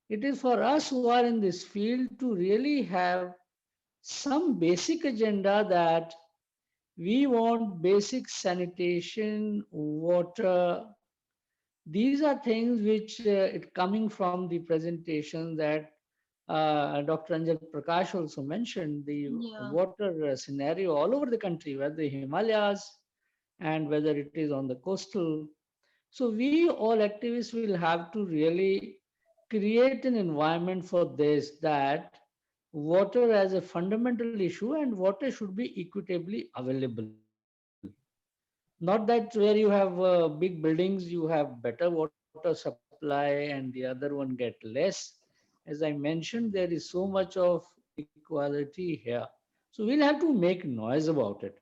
It is for us who are in this field to really have some basic agenda that we want basic sanitation, water. These are things which it coming from the presentation that Dr. Anjal Prakash also mentioned, the Yeah. water scenario all over the country, whether the Himalayas and whether it is on the coastal. So we all activists will have to really create an environment for this, that water as a fundamental issue and water should be equitably available. Not that where you have big buildings, you have better water supply and the other one get less. As I mentioned, there is so much of inequality here. So we'll have to make noise about it.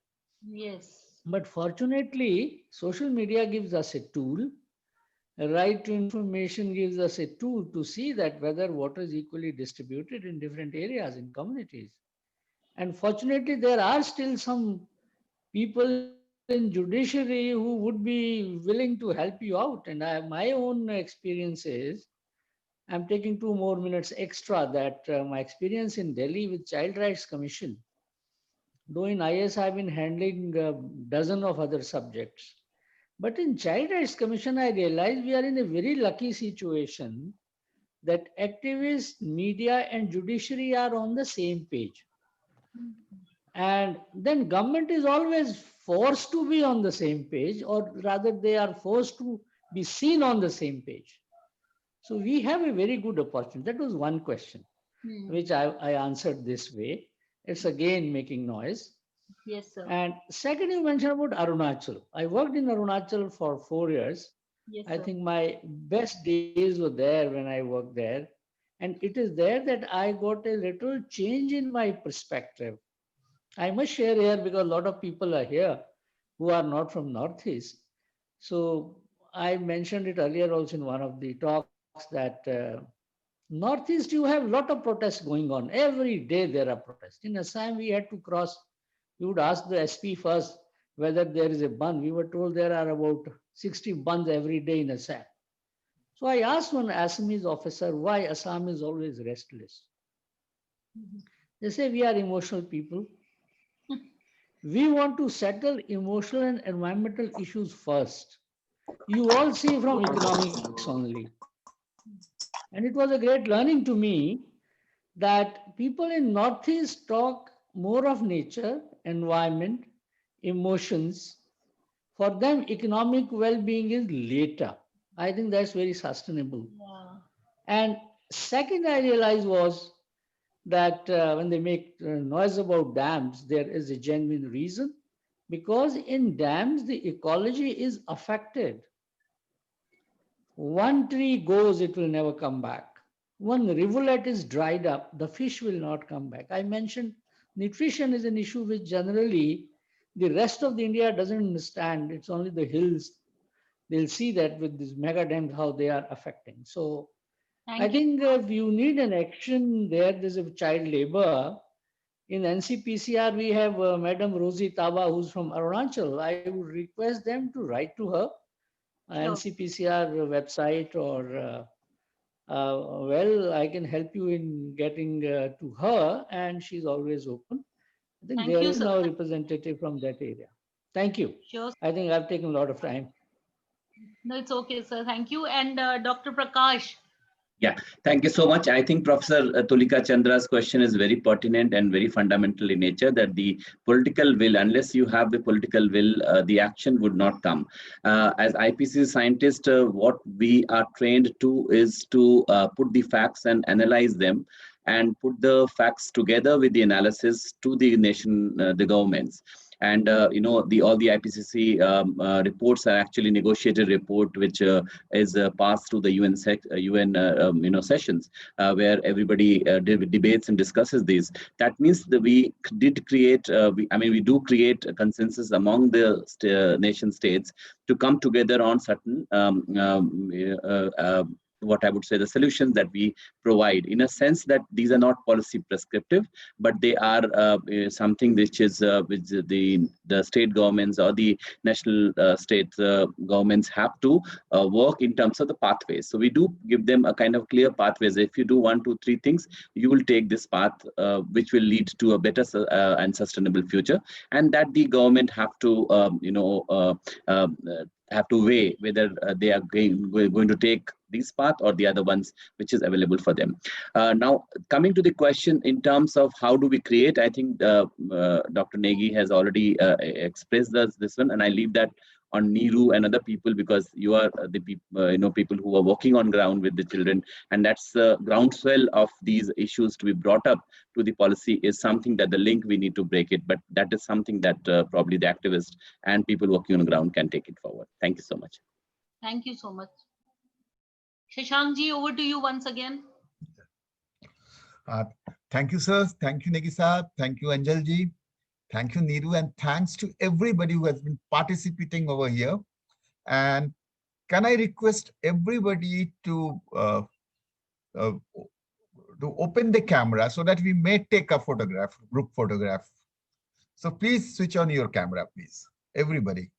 Yes. But fortunately, social media gives us a tool. Right to information gives us a tool to see that whether water is equally distributed in different areas in communities. And fortunately, there are still some people in judiciary who would be willing to help you out. And my own experience is, I'm taking 2 more minutes extra, that my experience in Delhi with Child Rights Commission, though in IS I've been handling a dozen of other subjects. But in Child Rights Commission, I realized we are in a very lucky situation that activists, media, and judiciary are on the same page. And then government is always forced to be on the same page, or rather, they are forced to be seen on the same page. So we have a very good opportunity. That was one question, Hmm. which I answered this way. It's again making noise. Yes, sir. And second, you mentioned about Arunachal. I worked in Arunachal for 4 years. Yes, I sir. think my best days were there when I worked there. And it is there that I got a little change in my perspective. I must share here because a lot of people are here who are not from Northeast. So I mentioned it earlier also in one of the talks that Northeast, you have a lot of protests going on. Every day there are protests. In Assam, we had to cross. We would ask the SP first whether there is a ban. We were told there are about 60 bans every day in Assam. So I asked one Assamese officer why Assam is always restless. They say we are emotional people. We want to settle emotional and environmental issues first. You all see from economics only. And it was a great learning to me that people in Northeast talk more of nature, environment, emotions. For them, economic well-being is later. I think that's very sustainable. Yeah. And second, I realized was that when they make noise about dams, there is a genuine reason. Because in dams, the ecology is affected. One tree goes, it will never come back. One rivulet is dried up, the fish will not come back. I mentioned nutrition is an issue which generally the rest of the India doesn't understand. It's only the hills. They'll see that with these mega dams, how they are affecting. So I Thank you. think if you need an action there, there's a child labor. In NCPCR, we have Madam Rosie Taba, who's from Arunachal. I would request them to write to her, Sure. NCPCR website, or well, I can help you in getting to her, and she's always open. I think Thank there you, is sir. now a representative from that area. Thank you. Sure. I think I've taken a lot of time. No, it's okay, sir. Thank you. And Dr. Prakash. Yeah, thank you so much. I think Professor Tulika Chandra's question is very pertinent and very fundamental in nature, that the political will, unless you have the political will, the action would not come. As IPCC scientists, what we are trained to is to put the facts and analyze them and put the facts together with the analysis to the nation, the governments. And all the IPCC reports are actually negotiated report, which is passed to the UN sessions where everybody debates and discusses these. That means that we did create, we do create a consensus among the nation states to come together on certain what I would say the solutions that we provide, in a sense that these are not policy prescriptive, but they are something which is which the state governments or the national state governments have to work in terms of the pathways. So we do give them a kind of clear pathways. If you do 1, 2, 3 things, you will take this path, which will lead to a better and sustainable future, and that the government have to have to weigh whether they are going to take this path or the other ones which is available for them. Now, coming to the question in terms of how do we create, I think Dr. Negi has already expressed this one, and I leave that on Neeru and other people, because you are the people who are working on ground with the children, and that's the groundswell of these issues to be brought up to the policy is something that the link we need to break it, but that is something that probably the activists and people working on the ground can take it forward. Thank you so much. Thank you so much. Shashank ji, over to you once again. Thank you, sir. Thank you, Negi sir. Thank you, Anjal ji. Thank you, Neeru, and thanks to everybody who has been participating over here. And can I request everybody to open the camera so that we may take a photograph, group photograph. So please switch on your camera, please, everybody.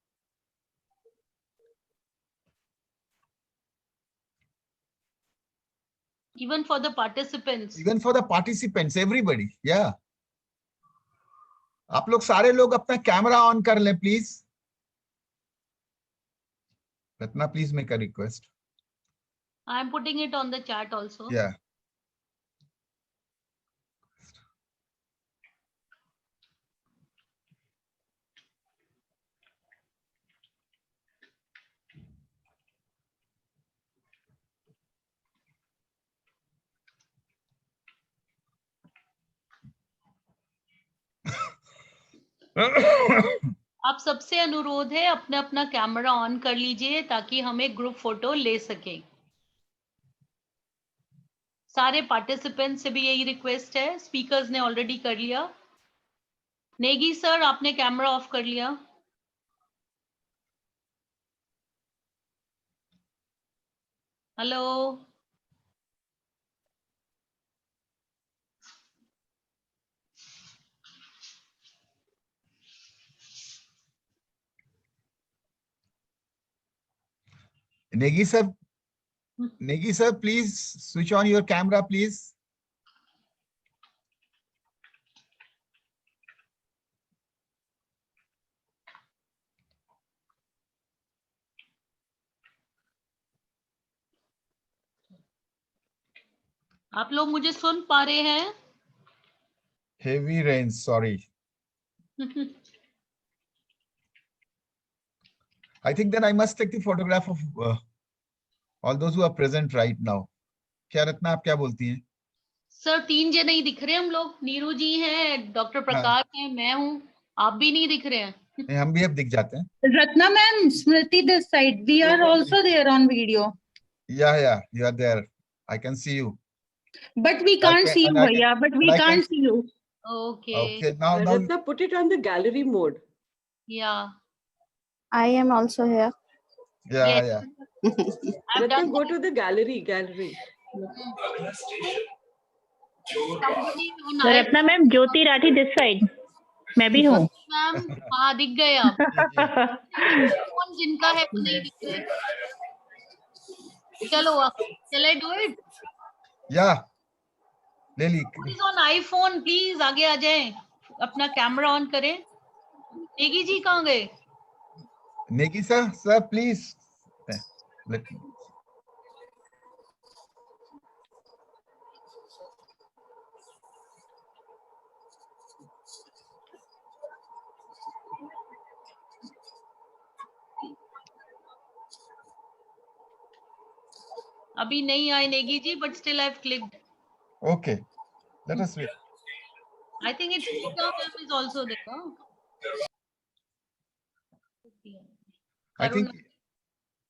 Even for the participants. Even for the participants, everybody, yeah. आप लोग सारे लोग अपना camera on कर लें, please. Ratna, please make a request. I am putting it on the chat also. Yeah. आप सबसे अनुरोध है अपना अपना कैमरा ऑन कर लीजिए ताकि हम एक ग्रुप फोटो ले सकें. सारे पार्टिसिपेंट से भी यही रिक्वेस्ट है. स्पीकर्स ने ऑलरेडी कर लिया. नेगी सर, आपने कैमरा ऑफ कर लिया. Hello. Negi sir, please switch on your camera, please. आप लोग मुझे सुन पा रहे हैं? Heavy rain, sorry. I think then I must take the photograph of all those who are present right now. क्या रत्ना, आप क्या बोलती हैं? सर 3 जने ही दिख रहे हैं हम लोग. नीरू जी हैं, डॉक्टर प्रकाश हैं, मैं हूँ. आप भी नहीं दिख रहे हैं. नहीं, हम भी अब दिख जाते हैं. Ratna ma'am, Smriti this side. We are also there on video. Yeah, you are there. I can see you. But we can't see you, Bhaiya. But we can't see you. Okay. Now, Ratna, put it on the gallery mode. Yeah. I am also here. Yeah. I've Ratna, done go that. to the gallery. Somebody on Ratna ma'am, Jyoti Rathi this side. मैं भी हूँ. Ma'am, हाँ दिख गए आप. Phone जिनका है वो नहीं दिख रहे. चलो, shall I do it? Yeah. ले ली. Please on iPhone, please आगे आ जाएं. अपना कैमरा ऑन करें. नेगी जी कहाँ गए? Negi sir, please. Let me. Abhi nahi aaye Negi ji, but still I've clicked. Okay, let us wait. I think it's Geeta ma'am is also there. Huh? I think.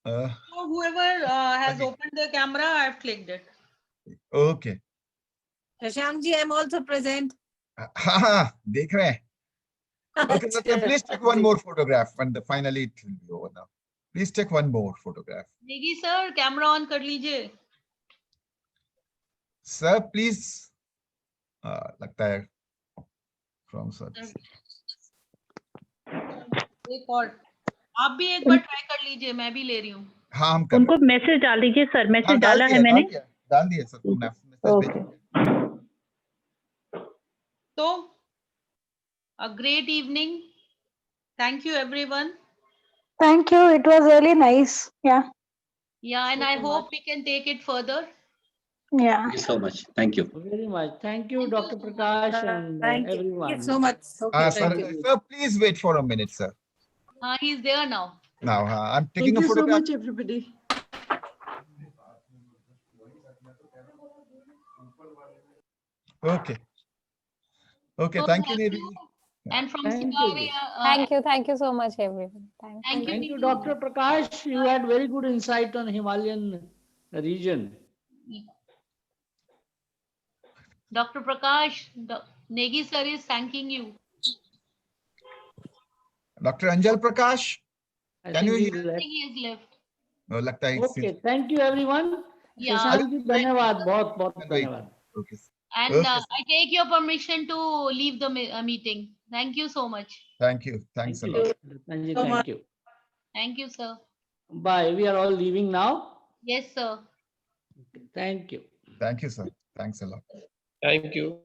So whoever has opened the camera, I've clicked it. Okay. Shashank ji, I'm also present. हाँ देख रहे हैं. Okay, sir, please take one more photograph and finally it will be over now. Please take one more photograph. Negi sir, camera on kar lijiye. Sir, please. लगता है from sir. एक और आप भी एक बार ट्राई कर लीजिए, मैं भी ले रही हूँ. हाँ हम कर उनको मैसेज डाल दीजिए सर, मैसेज हाँ, डाला है मैंने. डाल दिया सर तुमने मैसेज Okay. भेजा. So, a great evening. Thank you, everyone. Thank you. It was really nice. Yeah. Yeah, and Thank I you so hope much. we can take it further. Yeah. Thank you so much. Thank you. Very much. Thank you, Thank you Dr. so much. Prakash and Thank you everyone. so much. Okay, Sir, thank you. sir, please wait for a minute, sir. He's there now. Now, I'm taking Thank a you so photograph. much, everybody. Okay. Okay, So thank you, Nidhi. And from Thank Sitavi, you. Thank you so much, everyone. thank you, Thank you, Neetu. Dr. Prakash. You had very good insight on Himalayan region. Dr. Prakash, Negi sir is thanking you. Dr. Anjal Prakash, I can think you he's hear? I left. think he has left. No, लगता है Okay, thank you everyone. Yeah. Shashank ji धन्यवाद, बहुत बहुत Wait. धन्यवाद. Okay. And Okay, I take your permission to leave the meeting. Thank you so much. Thank you. Thanks a Thank lot. you. Ranji, So thank much. you. Thank you, sir. Bye. We are all leaving now. Yes, sir. Thank you. Thank you, sir. Thanks a lot. Thank you.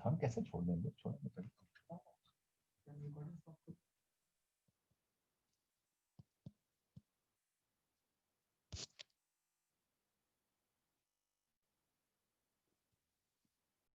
हम कैसे छोड़ देंगे?